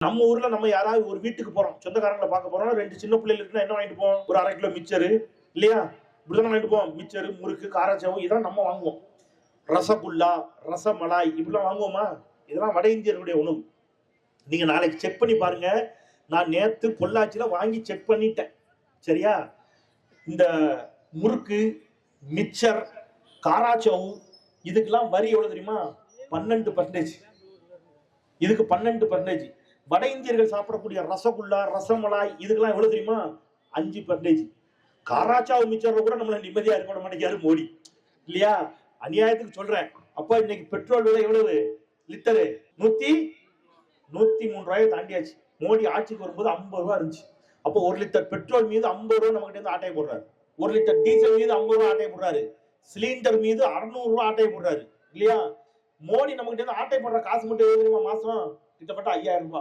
நம்ம ஊர்ல நம்ம யாராவது ஒரு வீட்டுக்கு போறோம், சொந்தக்காரங்களை பார்க்க போறோம், 2 சின்ன பிள்ளைகள் இருக்குன்னா என்ன வாங்கிட்டு போவோம்? ஒரு 1/2 கிலோ மிச்சரு இல்லையா? இப்படிதான் வாங்கிட்டு போவோம். மிச்சரு, முறுக்கு, காராச்சேவம் இதெல்லாம் நம்ம வாங்குவோம். ரசகுல்லா, ரசமலாய் இப்படிலாம் வாங்குவோமா? இதெல்லாம் வட இந்தியர்களுடைய உணவு. நீங்க நாளைக்கு செக் பண்ணி பாருங்க. நான் நேத்து பொள்ளாச்சியில வாங்கி செக் பண்ணிட்டேன். சரியா? இந்த முறுக்கு, மிச்சர், காராச்சேவ் இதுக்கெல்லாம் வரி எவ்வளவு தெரியுமா? 12%. இதுக்கு 12%. வட இந்தியர்கள் சாப்பிடக்கூடிய ரசகுல்லா, ரசமலாய் இதுக்கெல்லாம் எவ்வளவு தெரியுமா? 5%. காராச்சேவ் மிச்சர்ல கூட நம்மள நிம்மதியா இருக்க விட மாட்டேங்கிறாரு மோடி. இல்லையா? அநியாயத்துக்கு சொல்றேன். அப்ப இன்னைக்கு பெட்ரோல் விலை எவ்வளவு? லிட்டரு 103 ரூபாயை தாண்டியாச்சு. மோடி ஆட்சிக்கு வரும்போது 50 ரூபாய் இருந்துச்சு. அப்போ 1 லிட்டர் பெட்ரோல் மீது 50 ரூபாய் நம்ம கிட்ட இருந்து ஆட்டை போடுறாரு. 1 லிட்டர் டீசல் மீது 50 ரூபாய் ஆட்டை போடுறாரு. சிலிண்டர் மீது 600 ரூபாய் ஆட்டை போடுறாரு. இல்லையா? மோடி நம்ம கிட்ட இருந்து ஆட்டை போடுற காசு மட்டும் எவ்வளவு தெரியுமா? மாசம் கிட்டத்தட்ட 5000 ரூபாய்.